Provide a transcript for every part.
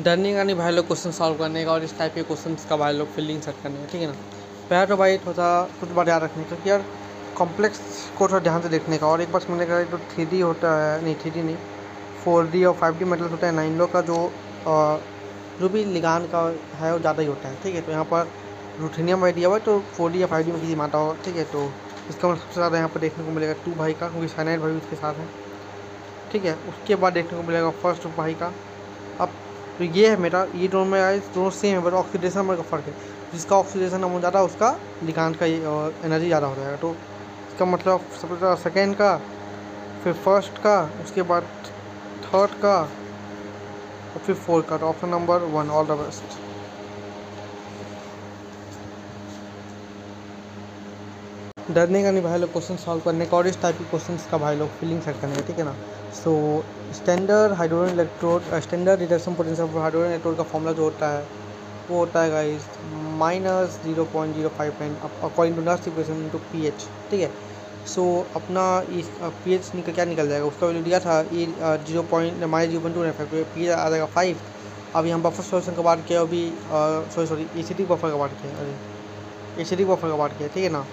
डरने का नहीं भाई लोग क्वेश्चन सॉल्व करने का और इस टाइप के क्वेश्चन का भाई लोग फीलिंग सेट करने का, ठीक है ना। पहला तो भाई थोड़ा कुछ बात याद रखने का कि यार कॉम्प्लेक्स को थोड़ा ध्यान से देखने का। और एक बात समझने का, जो 3D होता है, नहीं 3D नहीं, 4D और 5D मेटल होता है ना, इन लोग का जो भी लिगान का है वो ज़्यादा ही होता है, ठीक है। तो यहाँ पर रूथेनियम भाई दिया हुआ है, तो 4D या 5D में किसी माता होगा, ठीक है। तो इसका मतलब सबसे ज़्यादा यहाँ पर देखने को मिलेगा 2 भाई का, क्योंकि साइनाइड भाई उसके साथ है, ठीक है। उसके बाद देखने को मिलेगा फर्स्ट भाई का। अब तो ये है मेरा, ये दोनों में आए दोनों सेम है, बट ऑक्सीडेशन नंबर का फ़र्क है। जिसका ऑक्सीडेशन नंबर ज़्यादा उसका लिगांड का एनर्जी ज़्यादा हो जाएगा। तो इसका मतलब सबसे ज़्यादा सेकेंड का, फिर फर्स्ट का, उसके बाद थर्ड का, और फिर फोर्थ का। तो option number 1, all the best. डरने का नहीं भाई लोग क्वेश्चन सॉल्व करने का और इस टाइप के क्वेश्चन का भाई लोग फीलिंग सेट करने का, ठीक है ना। So standard hydrogen electrode, standard reduction potential for hydrogen electrode का फॉर्मूला जो होता है वो होता है guys -0.059 according to Nernst equation into pH, ठीक है। सो अपना इस पीएच क्या निकल जाएगा, उसका वैल्यू दिया था ये -0.295, पीएच आ जाएगा 5। अब यहाँ बफर सॉल्यूशन का बात किया, अभी सॉरी एसिडिक बफर का बात किया, अरे एसिडिक बफर का बात किया, ठीक है ना।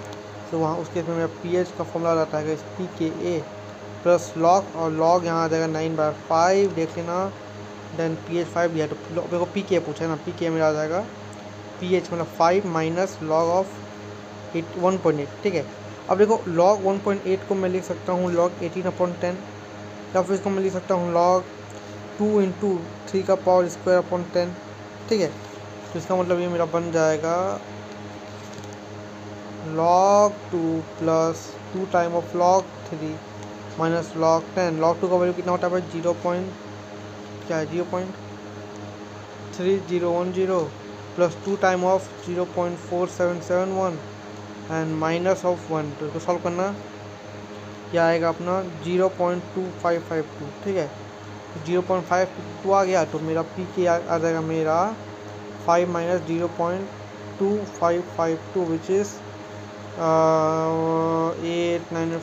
तो वहाँ उस केस में मेरा पीएच का फॉर्मूला रहता है PKa प्लस लॉग, और लॉग यहाँ आ जाएगा 9/5, देख लेना। देन pH 5 दिया, तो मेरे को PK पूछा है ना, PK मेरा आ जाएगा pH मतलब 5 माइनस लॉग ऑफ 1.8, ठीक है। अब देखो लॉग 1.8 को मैं लिख सकता हूँ लॉग 18/10, या फिर इसको मैं लिख सकता हूँ लॉग 2 × 3 का पावर स्क्वायर अपॉन 10, ठीक है। तो इसका मतलब ये मेरा बन जाएगा log 2 plus 2 time of log 3 minus log 10। log 2 का वैल्यू कितना होता है भाई, 0.3010 plus 2 time of 0.4771 and minus of 1। तो इसको सॉल्व करना, क्या आएगा अपना 0.2552, ठीक है। 0.552 आ गया, तो मेरा पी के आ जाएगा मेरा 5 माइनस 0.2552 विच इज़ 8 9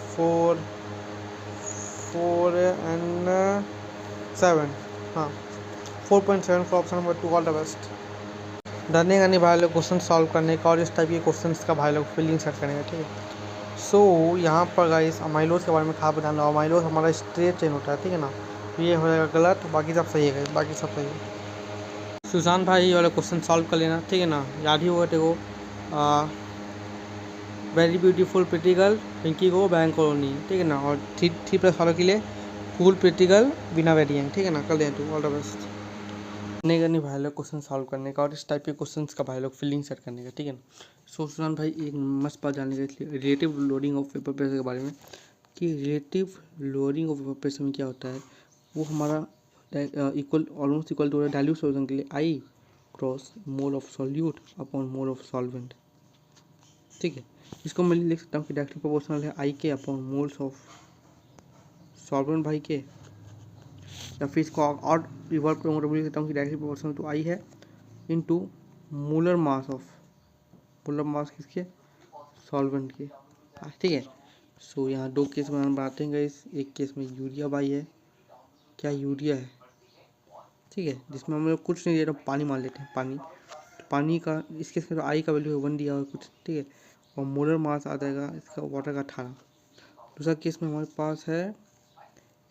4 एंड 7, हाँ 4.7 for option number 2, all the best. डरने का नहीं भाई लोग क्वेश्चन सॉल्व करने का और इस टाइप के क्वेश्चंस का भाई लोग फीलिंग सेट करने का, ठीक है। सो यहाँ पर गाइस अमाइलोज के बारे में खा बताना, अमाइलोज हमारा स्ट्रेट चेन होता है, ठीक है ना। ये हो जाएगा गलत, बाकी सब सही है, बाकी सब सही है। सुशांत भाई ये वाला क्वेश्चन सॉल्व कर लेना, ठीक है ना। याद ही होगा देखो, very beautiful pretty girl Pinky को बैंक कॉलोनी, ठीक है ना। और 3+ वालों के लिए कूल प्रिटी गर्ल बिना वेरिएंट, ठीक है ना। कर दें, ऑल द बेस्ट। नहीं करनी भाई लोग क्वेश्चन सॉल्व करने का और इस टाइप के क्वेश्चंस का भाई लोग फीलिंग सेट करने का, ठीक है ना। सो सुशांत भाई एक मस्त बात जानने के लिए relative lowering of vapour pressure के बारे में, कि relative lowering of vapour pressure में क्या होता है, वो हमारा equal almost equal to dilute solution के लिए I cross mole of solute upon mole of solvent, ठीक है। इसको मैं लिख सकता हूँ कि डायरेक्टली प्रोपोर्शनल है I के अपॉन मोल्स ऑफ सॉल्वेंट भाई के, या फिर इसको और रिवर्ट करूँगा तो लिख सकता हूँ कि डायरेक्टली प्रोपोर्शनल टू I है into molar mass of, molar mass किसके, सॉल्वेंट के, ठीक है। सो यहाँ दो केस में हम बनाते हैं इस, एक केस में यूरिया बाई है, क्या यूरिया है, ठीक है, जिसमें हम लोग कुछ नहीं दे रहा, पानी मान लेते हैं, पानी। तो पानी का इस केस में तो I का वैल्यू 1 दिया हुआ कुछ, ठीक है। और मोलर मास आ जाएगा इसका वाटर का 18। दूसरा केस में हमारे पास है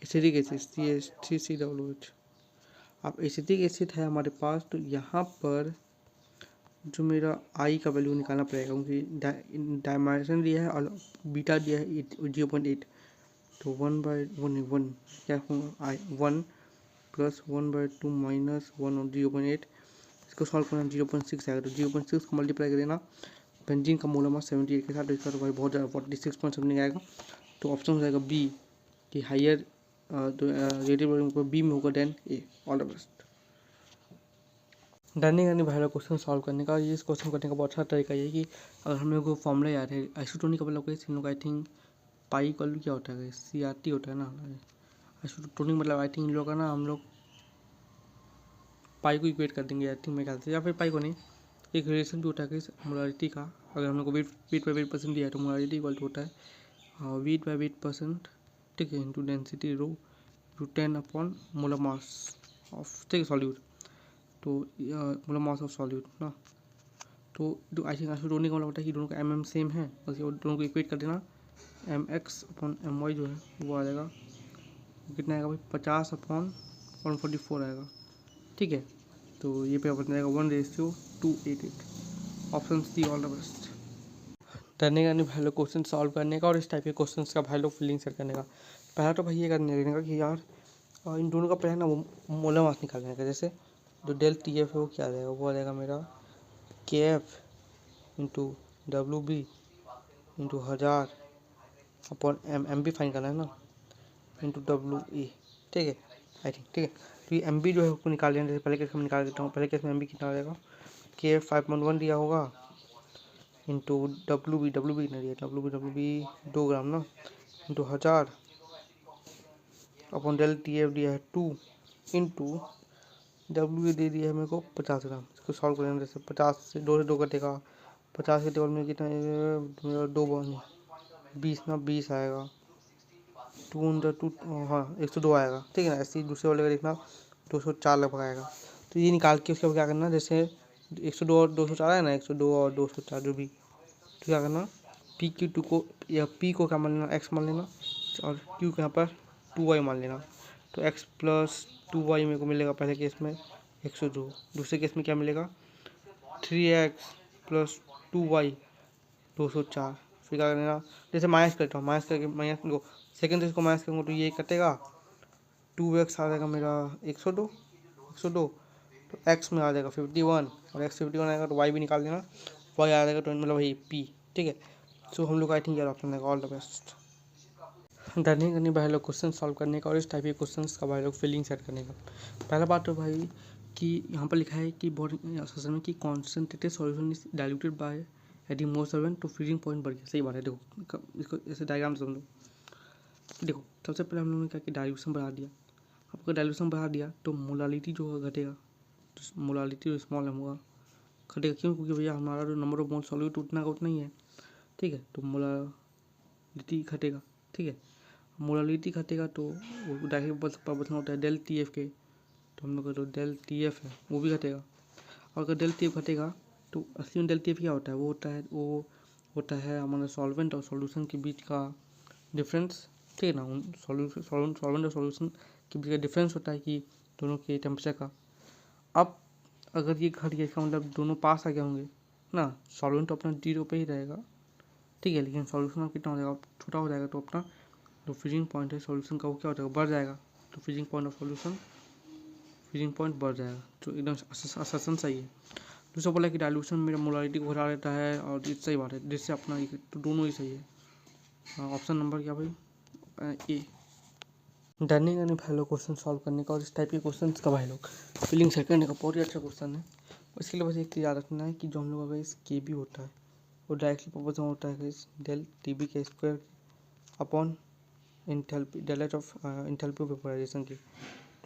एसिडिक एसिड CH3COOH। अब एसिडिक एसिड है हमारे पास, तो यहाँ पर जो मेरा I का वैल्यू निकालना पड़ेगा, क्योंकि डायमेंशन दिया है और बीटा दिया है 0.8। तो 1/1 क्या I 1 प्लस 1/2 माइनस 1 और 0.8, इसको सॉल्व करना 0.6 आएगा। तो 0.6 को मल्टीप्लाई कर देना बेंजीन का मोलर मास 78 के साथ, इसका तो भाई बहुत ज़्यादा 46.7 आएगा। तो ऑप्शन हो जाएगा B कि हायर तो रिलेटिव B में होगा than A, all the best. डरने का नहीं भाई लोग क्वेश्चन सॉल्व करने का, ये इस क्वेश्चन करने का बहुत अच्छा तरीका ये है कि अगर हम लोग को फॉर्मूला याद है आइसोटोनिक का मतलब इन लोग आई थिंक पाई का क्या होता है, CRT होता है ना। आइसोटोनिक मतलब आई थिंक इन लोग का ना, हम लोग पाई को इक्वेट कर देंगे आई थिंक, मेरे ख्याल से, या फिर पाई को नहीं, एक रिलेशन भी होता है कि मोलारिटी का, अगर हम लोग को वेट बाई वेट परसेंट दिया है तो मोलारिटी इक्वल होता है वेट बाई वेट परसेंट, ठीक है, into density rho × 10 upon molar mass of, ठीक है, सॉल्यूट। तो मतलब मास ऑफ सॉल्यूट ना। तो आई थिंक आंसर दोनों का मतलब होता है कि दोनों का एम सेम है, बस ये दोनों को इक्वेट कर देना। mx/my जो है वो आ जाएगा कितना आएगा भाई, 50/144 आएगा। ठीक है, तो ये पेपर बन जाएगा 1:288। Option C, all the best. करने का नहीं भाई लोग क्वेश्चन सॉल्व करने का, और इस टाइप के क्वेश्चंस का भाई लोग फीलिंग सेट करने का। पहला तो भाई ये करने का कि यार इन दोनों का पहले ना वो मोलर मास निकालने का। जैसे जो डेल टी एफ है वो क्या आ जाएगा, वो आ जाएगा मेरा K F into W B into 1000 upon M B find करना है ना, इंटू डब्ल्यू ई। ठीक है, आई थिंक ठीक है। तो ये एम बी जो है उसको निकाल लेना। जैसे पहले केस में निकाल देता हूँ, पहले केस में एम बी कितना आ जाएगा, के एफ 5.1 दिया होगा इंटू डब्ल्यू बी नहीं दिया, डब्ल्यू बी 2 ग्राम ना, into 1000 upon delta T F दिया है 2 इंटू डब्ल्यू दे दिया है मेरे को 50 ग्राम। इसको सॉल्व करेंगे। जैसे 50 से 2 से 2 कटेगा, 50 के टेबल में कितना मेरा 20 ना 20 आएगा, 2 हाँ 102 आएगा। ठीक है ना, ऐसे ही दूसरे वाले का देखना 204 लगभग आएगा। तो ये निकाल के उसके बाद क्या करना, जैसे 102 और 204 है ना, 102 और 204 जो भी, तो क्या करना पी क्यू टू को या पी को क्या मान लेना, एक्स मान लेना, और क्यू को यहाँ पर 2y मान लेना। तो x प्लस 2y मेरे को मिलेगा पहले केस में 102, दूसरे केस में क्या मिलेगा 3x प्लस 2y 204। फिर क्या करना, जैसे माइनस करता हूँ, माइनस करके माइनस को सेकेंड से इसको माइनस करूँगा तो ये कटेगा, 2x आ जाएगा मेरा 102, तो x में आ जाएगा 51, और x 51 आएगा तो y भी निकाल देना, y आ जाएगा 20, मतलब वही p। ठीक है, सो हम लोग आई थिंक यार ऑप्शन देगा। All the best. डर नहीं करनी भाई लोग क्वेश्चन सॉल्व करने का, और इस टाइप के क्वेश्चंस का भाई लोग फीलिंग सेट करने का। पहला बात तो भाई कि यहाँ पर लिखा है कि बॉडी में कि concentrated solution is diluted by adding more solvent तो फ्रीजिंग पॉइंट बढ़ गया। सही बात है। देखो इसको ऐसे डायग्राम समझो। देखो सबसे पहले हम लोगों ने क्या कि डाइल्यूशन बढ़ा दिया। आपको डाइल्यूशन बढ़ा दिया तो मोलालिटी जो होगा घटेगा, तो मोलालिटी जो स्मॉल एम होगा घटेगा। क्यों? क्योंकि भैया हमारा जो नंबर ऑफ मोल सॉल्यूट उतना का उतना ही है। ठीक है, तो मोलालिटी घटेगा। ठीक है, मोलालिटी घटेगा तो वो डायरेक्ट प्रपोर्शनल होता है डेल टी एफ के, तो हम लोग का जो डेल टी एफ है वो भी घटेगा। और अगर डेल टी एफ घटेगा तो असली में डेल टी एफ क्या होता है, वो होता है हमारे सॉल्वेंट और सॉल्यूशन के बीच का डिफरेंस। ठीक है ना, सॉल्वेंट और सॉल्यूशन के बीच का डिफरेंस होता है कि दोनों के टेम्परेचर का। अब अगर ये घट गया इसका मतलब दोनों पास आ गए होंगे ना, सॉल्वेंट तो अपना 0 पे ही रहेगा। ठीक है, लेकिन सॉल्यूशन अब कितना हो जाएगा, छोटा हो जाएगा, तो अपना जो फ्रीजिंग पॉइंट है सॉल्यूशन का वो क्या हो जाएगा, बढ़ जाएगा। तो फ्रीजिंग पॉइंट ऑफ सॉल्यूशन बढ़ जाएगा, तो एकदम अससन सही है। दूसरा बोला कि डाइल्यूशन में मोलारिटी को घटा देता है, और सही बात है, जिससे अपना तो दोनों ही सही है। ऑप्शन नंबर क्या भाई, ए। डरने का नहीं भाई लोग क्वेश्चन सॉल्व करने का, और इस टाइप के क्वेश्चन का भाई लोग फीलिंग सेट करने का बहुत ही अच्छा क्वेश्चन है। इसके लिए बस एक चीज़ याद रखना है कि जो हम लोग अगर इस के बी होता है वो डायरेक्टली प्रोपोर्शनल होता है इस डेल टी बी के square upon enthalpy, delete of enthalpy of vaporisation की।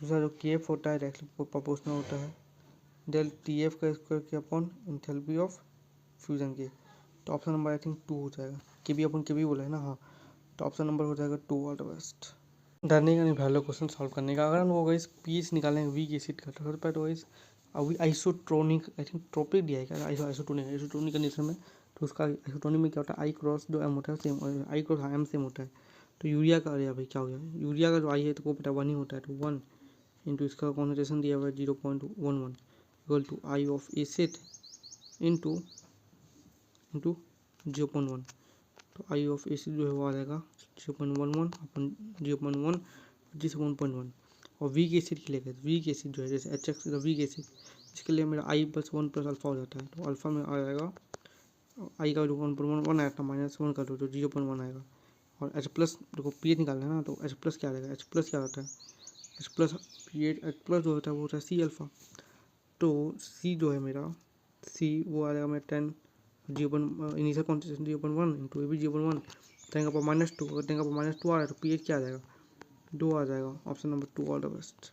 दूसरा जो के एफ होता है डायरेक्टली प्रोपोर्शनल होता है डेल टी एफ का स्क्वायर के अपॉन इंथैल्पी ऑफ फ्यूजन के। तो ऑप्शन नंबर आई थिंक 2 हो जाएगा। के बी अपन के बी बोला है ना, हाँ, तो ऑप्शन नंबर हो जाएगा 2। All the best. डरने का नहीं भाई लोग क्वेश्चन सॉल्व करने का। अगर हम लोग इस पीस निकालेंगे वीक एसिड का, तो सबसे पहले तो इस आइसोट्रोनिक आई थिंक ट्रोपिक दिया है क्या, आइसोटोनिक कंडीशन में, तो उसका आइसोटोनिक में क्या होता है, आई क्रॉस जो एम होता है सेम, आई क्रॉस एम सेम होता है। तो यूरिया का अरे भाई क्या हो गया, यूरिया का जो आई है तो वो पता 1 ही होता है, तो 1 इंटू इसका कॉन्सेंट्रेशन दिया हुआ है 0.11 equal to I of acid into 0.1। तो आई ऑफ एसिड जो है वो आ जाएगा 0.11 अपन 0.1 1/1। और वीक एसिड के लिए कहते हैं, वीक एसिड जो है जैसे एच एक्स वीक एसिड, इसके लिए मेरा आई प्लस 1 प्लस अल्फा हो जाता है। तो अल्फा में आ जाएगा आई का जो 1.1 आया था -1 कर दो तो 0.1 आएगा। और एच प्लस देखो पी एच निकालना है ना, तो एच प्लस क्या आ जाएगा, एच प्लस क्या होता है, H plus P H plus जो होता है वो होता है सी अल्फा। तो सी जो है मेरा सी वो आ जाएगा मेरा 10 इनिशियल कॉन्सेंट्रेशन 0.1 इंटू ए भी 0.1, 10 का पावर -2, अगर 10 का पावर -2 आ रहा है तो पी एच क्या आ जाएगा 2 आ जाएगा। Option number 2। All the best.